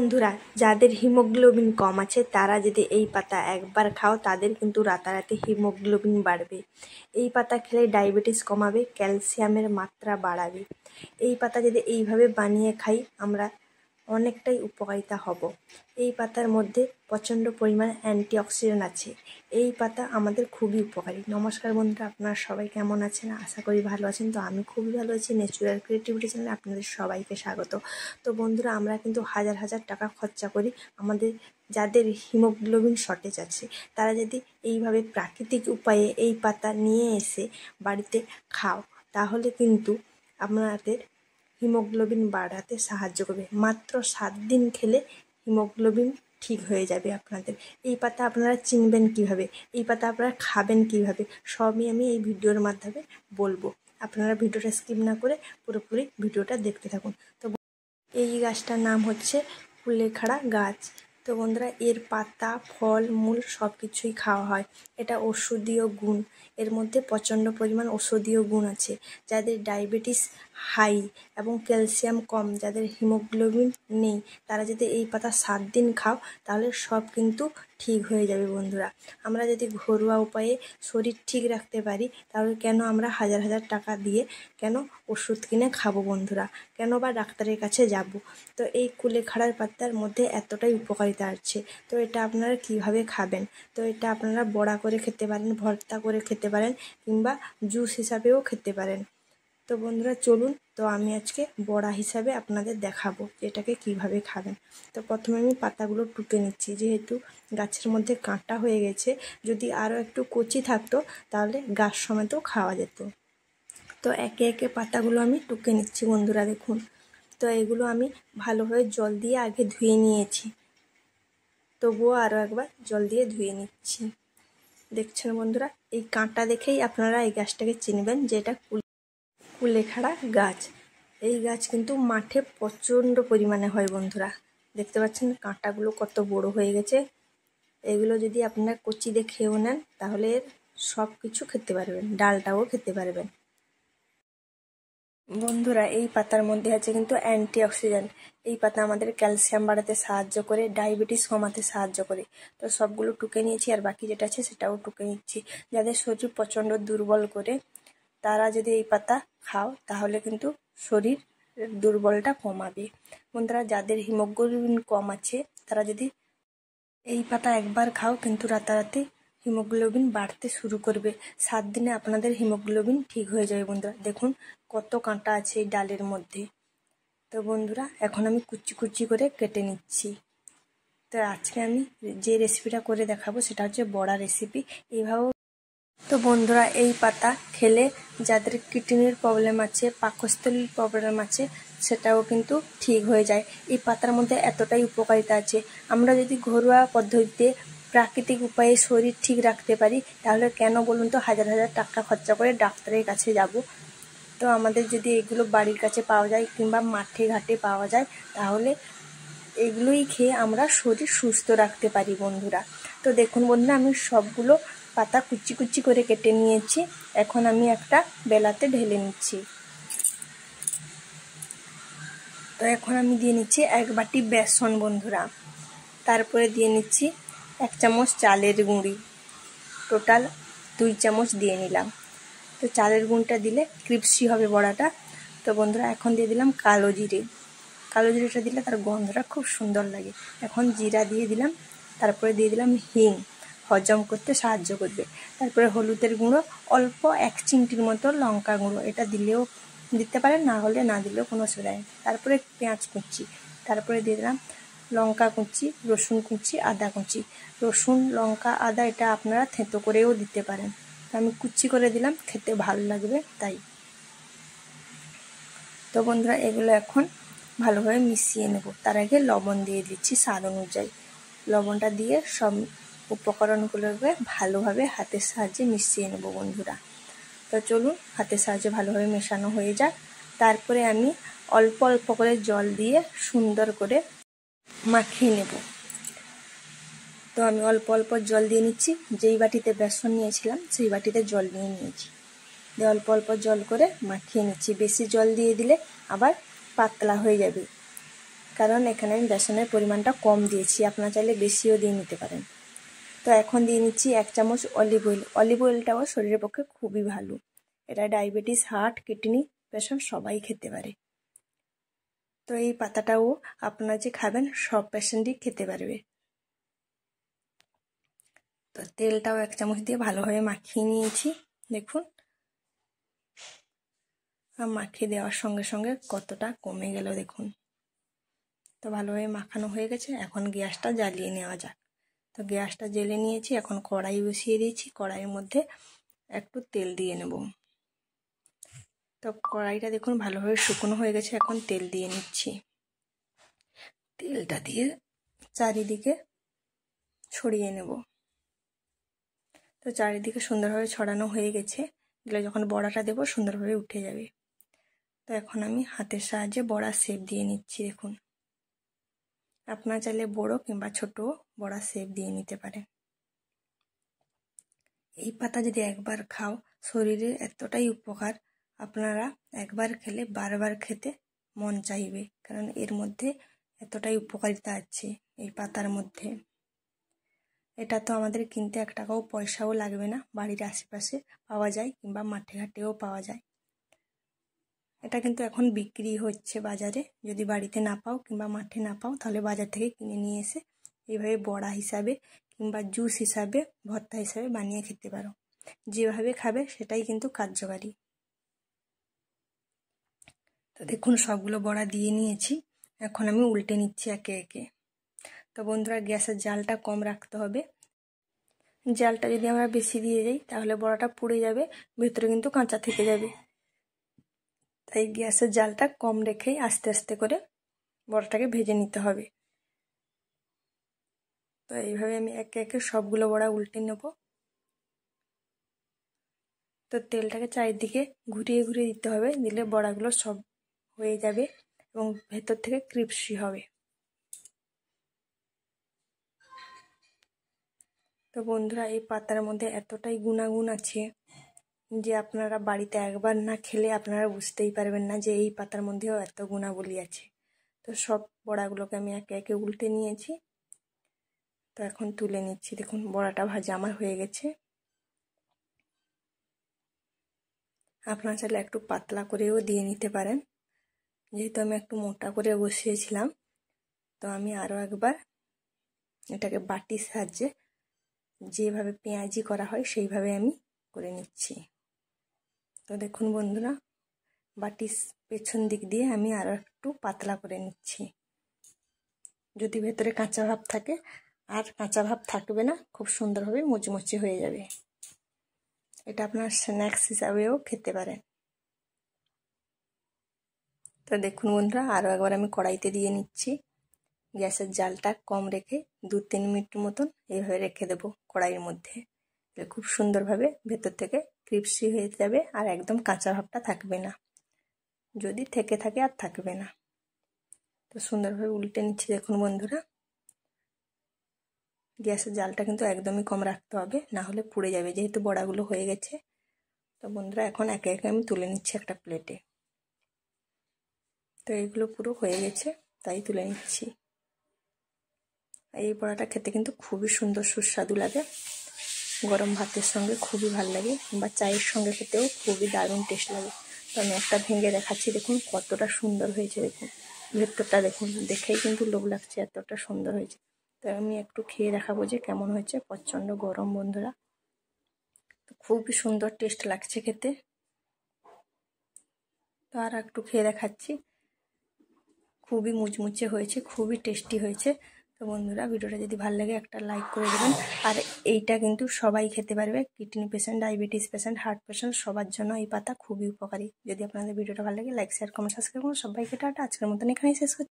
বন্ধুরা, যাদের হিমোগ্লোবিন কম আছে তারা যদি এই পাতা একবার খাও তাদের কিন্তু রাতারাতি হিমোগ্লোবিন বাড়বে। এই পাতা খেলে ডায়াবেটিস কমাবে, ক্যালসিয়ামের মাত্রা বাড়াবে। এই পাতা যদি এইভাবে বানিয়ে খাই আমরা অনেকটাই উপকারিতা হব। এই পাতার মধ্যে প্রচণ্ড পরিমাণ অ্যান্টিঅক্সিডেন্ট আছে। এই পাতা আমাদের খুবই উপকারী। নমস্কার বন্ধুরা, আপনারা সবাই কেমন আছেন? আশা করি ভালো আছেন। তো আমি খুবই ভালো আছি। ন্যাচুরাল ক্রিয়েটিভিটি চ্যানেলে আপনাদের সবাইকে স্বাগত। তো বন্ধুরা, আমরা কিন্তু হাজার হাজার টাকা খরচা করি আমাদের যাদের হিমোগ্লোবিন শর্টেজ আছে তারা যদি এইভাবে প্রাকৃতিক উপায়ে এই পাতা নিয়ে এসে বাড়িতে খাও তাহলে কিন্তু আপনাদের হিমোগ্লোবিন বাড়াতে সাহায্য করবে। মাত্র 7 দিন খেলে হিমোগ্লোবিন ঠিক হয়ে যাবে আপনাদের। এই পাতা আপনারা চিনবেন কিভাবে, এই পাতা আপনারা খাবেন কিভাবে, সবই আমি এই ভিডিওর মাধ্যমে বলবো। আপনারা ভিডিওটা স্কিপ না করে পুরোপুরি ভিডিওটা দেখতে থাকুন। তো এই গাছটার নাম হচ্ছে কুলেখাড়া গাছ। তো বন্ধুরা, এর পাতা, ফল, মূল সব কিছুই খাওয়া হয়। এটা ঔষধীয় গুণ, এর মধ্যে প্রচণ্ড পরিমাণ ঔষধীয় গুণ আছে। যাদের ডায়াবেটিস হাই এবং ক্যালসিয়াম কম, যাদের হিমোগ্লোবিন নেই, তারা যদি এই পাতা 7 দিন খাও তাহলে সব কিন্তু ঠিক হয়ে যাবে। বন্ধুরা, আমরা যদি ঘরোয়া উপায়ে শরীর ঠিক রাখতে পারি তাহলে কেন আমরা হাজার হাজার টাকা দিয়ে কেন ওষুধ কিনে খাবো? বন্ধুরা, কেন বা ডাক্তারের কাছে যাব? তো এই কুলেখাড়ার পাতার মধ্যে এতটাই উপকারিতা আছে। তো এটা আপনারা কিভাবে খাবেন? তো এটা আপনারা বড়া করে খেতে পারেন, ভর্তা করে খেতে পারেন, কিংবা জুস হিসাবেও খেতে পারেন। তো বন্ধুরা চলুন, তো আমি আজকে বড়া হিসাবে আপনাদের দেখাবো এটাকে কিভাবে খাবেন। তো প্রথমে আমি পাতাগুলো টুকে নিচ্ছি, যেহেতু গাছের মধ্যে কাঁটা হয়ে গেছে। যদি আরও একটু কচি থাকতো তাহলে গাছ সমেতও খাওয়া যেত। তো একে একে পাতাগুলো আমি টুকে নিচ্ছি। বন্ধুরা দেখুন, তো এগুলো আমি ভালোভাবে জল দিয়ে আগে ধুয়ে নিয়েছি, তবুও আরও একবার জল দিয়ে ধুয়ে নিচ্ছি। দেখছেন বন্ধুরা, এই কাঁটা দেখেই আপনারা এই গাছটাকে চিনবেন যে এটা কুলেখাড়া গাছ। এই গাছ কিন্তু মাঠে প্রচণ্ড পরিমাণে হয়। বন্ধুরা দেখতে পাচ্ছেন কাঁটাগুলো কত বড় হয়ে গেছে। এগুলো যদি আপনারা কচি দিয়ে খেয়েও নেন তাহলে এর সব কিছু খেতে পারবেন, ডালটাও খেতে পারবেন। বন্ধুরা, এই পাতার মধ্যে আছে কিন্তু অ্যান্টিঅক্সিডেন্ট। এই পাতা আমাদের ক্যালসিয়াম বাড়াতে সাহায্য করে, ডায়াবেটিস কমাতে সাহায্য করে। তো সবগুলো টুকে নিয়েছি, আর বাকি যেটা আছে সেটাও টুকে নিচ্ছি। যাদের শরীর প্রচণ্ড দুর্বল করে তারা যদি এই পাতা খাও তাহলে কিন্তু শরীর দুর্বলটা কমাবে। বন্ধুরা, যাদের হিমোগ্লোবিন কম আছে তারা যদি এই পাতা একবার খাও কিন্তু রাতারাতি হিমোগ্লোবিন বাড়তে শুরু করবে। 7 দিনে আপনাদের হিমোগ্লোবিন ঠিক হয়ে যাবে। বন্ধুরা দেখুন কত কাঁটা আছে এই ডালের মধ্যে। তো বন্ধুরা, এখন আমি কুচি কুচি করে কেটে নিচ্ছি। তো আজকে আমি যে রেসিপিটা করে দেখাবো সেটা হচ্ছে বড়া রেসিপি। এইভাবে তো বন্ধুরা, এই পাতা খেলে যাদের কিডনির প্রবলেম আছে, পাকস্থলীর প্রবলেম আছে, সেটাও কিন্তু ঠিক হয়ে যায়। এই পাতার মধ্যে এতটাই উপকারিতা আছে। আমরা যদি ঘরোয়া পদ্ধতিতে প্রাকৃতিক উপায়ে শরীর ঠিক রাখতে পারি তাহলে কেন বলুন তো হাজার হাজার টাকা খরচা করে ডাক্তারের কাছে যাব? তো আমাদের যদি এগুলো বাড়ির কাছে পাওয়া যায় কিংবা মাঠে ঘাটে পাওয়া যায় তাহলে এগুলোই খেয়ে আমরা শরীর সুস্থ রাখতে পারি। বন্ধুরা তো দেখুন বন্ধুরা, আমি সবগুলো পাতা কুচি কুচি করে কেটে নিয়েছি। এখন আমি একটা বেলাতে ঢেলে নিচ্ছি। তো এখন আমি দিয়ে নিচ্ছি 1 বাটি বেসন। বন্ধুরা, তারপরে দিয়ে নিচ্ছি 1 চামচ চালের গুঁড়ি, টোটাল 2 চামচ দিয়ে নিলাম। তো চালের গুঁড়িটা দিলে ক্রিপসি হবে বড়াটা। তো বন্ধুরা, এখন দিয়ে দিলাম কালো জিরে। কালো জিরেটা দিলে তার গন্ধটা খুব সুন্দর লাগে। এখন জিরা দিয়ে দিলাম, তারপরে দিয়ে দিলাম হিং, হজম করতে সাহায্য করবে। তারপরে হলুদের গুঁড়ো অল্প 1 চিমটির মতো, লঙ্কা গুঁড়ো এটা দিলেও দিতে পারেন, না হলে না দিলেও কোনো অসুবিধা নেই। তারপরে পেঁয়াজ কুচি, তারপরে দিয়ে দিলাম লঙ্কা কুচি, রসুন কুচি, আদা কুচি। রসুন, লঙ্কা, আদা এটা আপনারা থেঁতো করেও দিতে পারেন। আমি কুচি করে দিলাম, খেতে ভালো লাগবে তাই। তো বন্ধুরা, এগুলো এখন ভালোভাবে মিশিয়ে নেব। তার আগে লবণ দিয়ে দিচ্ছি স্বাদ অনুযায়ী। লবণটা দিয়ে সব উপকরণগুলোকে ভালোভাবে হাতের সাহায্যে মিশিয়ে নেব। বন্ধুরা তো চলুন, হাতের সাহায্যে ভালোভাবে মেশানো হয়ে যাক। তারপরে আমি অল্প অল্প করে জল দিয়ে সুন্দর করে মাখিয়ে নেব। তো আমি অল্প অল্প জল দিয়ে নিচ্ছি। যেই বাটিতে বেসন নিয়েছিলাম সেই বাটিতে জল নিয়ে নিয়েছি। দিয়ে অল্প অল্প জল করে মাখিয়ে নিচ্ছি। বেশি জল দিয়ে দিলে আবার পাতলা হয়ে যাবে, কারণ এখানে আমি বেসনের পরিমাণটা কম দিয়েছি, আপনারা চাইলে বেশিও দিয়ে নিতে পারেন। তো এখন দিয়ে নিচ্ছি 1 চামচ অলিভ অয়েল। অলিভ অয়েলটাও শরীরের পক্ষে খুবই ভালো, এটা ডায়াবেটিস, হার্ট, কিডনি পেশেন্ট সবাই খেতে পারে। তো এই পাতাটাও আপনারা যে খাবেন সব পেশেন্টই খেতে পারবে। তো তেলটাও 1 চামচ দিয়ে ভালোভাবে মাখিয়ে নিয়েছি। দেখুন মাখিয়ে দেওয়ার সঙ্গে সঙ্গে কতটা কমে গেল দেখুন। তো ভালোভাবে মাখানো হয়ে গেছে, এখন গ্যাসটা জ্বালিয়ে নেওয়া যাক। তো গ্যাসটা জ্বেলে নিয়েছি, এখন কড়াই বসিয়ে দিয়েছি। কড়াইয়ের মধ্যে একটু তেল দিয়ে নেব। তো কড়াইটা দেখুন ভালোভাবে শুকনো হয়ে গেছে, এখন তেল দিয়ে নিচ্ছি। তেলটা দিয়ে চারিদিকে ছড়িয়ে নেব। তো চারিদিকে সুন্দরভাবে ছড়ানো হয়ে গেছে, দিলে যখন বড়াটা দেবো সুন্দরভাবে উঠে যাবে। তো এখন আমি হাতের সাহায্যে বড়া শেপ দিয়ে নিচ্ছি। দেখুন আপনারা চাইলে বড় কিংবা ছোট বড়া শেপ দিয়ে নিতে পারেন। এই পাতা যদি একবার খাও শরীরের এতটাই উপকার, আপনারা একবার খেলে বারবার খেতে মন চাইবে, কারণ এর মধ্যে এতটাই উপকারিতা আছে এই পাতার মধ্যে। এটা তো আমাদের কিনতে 1 টাকাও পয়সাও লাগবে না, বাড়ির আশেপাশে পাওয়া যায় কিংবা মাঠে ঘাটেও পাওয়া যায়। এটা কিন্তু এখন বিক্রি হচ্ছে বাজারে, যদি বাড়িতে না পাও কিংবা মাঠে না পাও তাহলে বাজার থেকে কিনে নিয়ে এসে এইভাবে বড়া হিসাবে কিংবা জুস হিসাবে, ভর্তা হিসাবে বানিয়ে খেতে পারো। যেভাবে খাবে সেটাই কিন্তু কার্যকারী। তো দেখুন সবগুলো বড়া দিয়ে নিয়েছি, এখন আমি উল্টে নিচ্ছি একে একে। তো বন্ধুরা গ্যাসের জালটা কম রাখতে হবে, জালটা যদি আমরা বেশি দিয়ে যাই তাহলে বড়াটা পুড়ে যাবে, ভেতরে কিন্তু কাঁচা থেকে যাবে। তাই গ্যাসের জালটা কম রেখেই আস্তে আস্তে করে বড়াটাকে ভেজে নিতে হবে। তো এইভাবে আমি একে একে সবগুলো বড়া উল্টে নেব। তো তেলটাকে চারিদিকে ঘুরিয়ে ঘুরিয়ে দিতে হবে, দিলে বড়াগুলো সব হয়ে যাবে এবং ভেতর থেকে ক্রিস্পি হবে। তো বন্ধুরা এই পাতার মধ্যে এতটাই গুণাগুণ আছে যে আপনারা বাড়িতে একবার না খেলে আপনারা বুঝতেই পারবেন না যে এই পাতার মধ্যেও এত গুণাবলী আছে। তো সব বড়াগুলোকে আমি একে একে উল্টে নিয়েছি। তো এখন তুলে নিচ্ছি। দেখুন বড়াটা ভাজা আমার হয়ে গেছে। আপনারা চাইলে একটু পাতলা করেও দিয়ে নিতে পারেন, যেহেতু আমি একটু মোটা করে বসিয়েছিলাম। তো আমি আরও একবার এটাকে বাটির সাহায্যে যেভাবে পেঁয়াজি করা হয় সেইভাবে আমি করে নিচ্ছি। তো দেখুন বন্ধুরা বাটির পেছন দিক দিয়ে আমি আরও একটু পাতলা করে নিচ্ছি। যদি ভেতরে কাঁচা ভাব থাকে আর কাঁচা ভাব থাকবে না, খুব সুন্দরভাবে মুচমুচে হয়ে যাবে। এটা আপনার স্ন্যাক্স হিসাবেও খেতে পারেন। তো দেখুন বন্ধুরা আরও একবার আমি কড়াইতে দিয়ে নিচ্ছি। গ্যাসের জালটা কম রেখে 2-3 মিনিট মতন এইভাবে রেখে দেবো কড়াইয়ের মধ্যে। খুব সুন্দরভাবে ভেতর থেকে ক্রিস্পি হয়ে যাবে আর একদম কাঁচা ভাবটা থাকবে না, যদি থেকে থাকে আর থাকবে না। তো সুন্দরভাবে উল্টে নিচ্ছি। দেখুন বন্ধুরা গ্যাসের জালটা কিন্তু একদমই কম রাখতে হবে, না হলে পুড়ে যাবে, যেহেতু বড়াগুলো হয়ে গেছে। তো বন্ধুরা এখন একে একে আমি তুলে নিচ্ছি একটা প্লেটে। তো এইগুলো পুরো হয়ে গেছে তাই তুলে নিচ্ছি। এই বড়াটা খেতে কিন্তু খুবই সুন্দর সুস্বাদু লাগে, গরম ভাতের সঙ্গে খুবই ভালো লাগে বা চায়ের সঙ্গে খেতেও খুবই দারুণ টেস্ট লাগে। তো আমি একটা ভেঙে দেখাচ্ছি। দেখুন কতটা সুন্দর হয়েছে, দেখুন ভেতরটা দেখুন, দেখেই কিন্তু লোভ লাগছে, এতটা সুন্দর হয়েছে। তো আমি একটু খেয়ে দেখাবো যে কেমন হয়েছে। প্রচণ্ড গরম বন্ধুরা, তো খুবই সুন্দর টেস্ট লাগছে খেতে। তো আর একটু খেয়ে দেখাচ্ছি, খুবই মুচমুচে হয়েছে, খুবই টেস্টি হয়েছে। তো বন্ধুরা ভিডিওটা যদি ভালো লাগে একটা লাইক করে দেবেন। আর এইটা কিন্তু সবাই খেতে পারবে, kidney patient, diabetes patient, heart patient সবার জন্য এই পাতা খুবই উপকারী। যদি আপনাদের ভিডিওটা ভালো লাগে লাইক, শেয়ার, কমেন্ট, সাবস্ক্রাইব করুন। সবাইকে টাটা, আজকের মতন এখানেই শেষ করছি।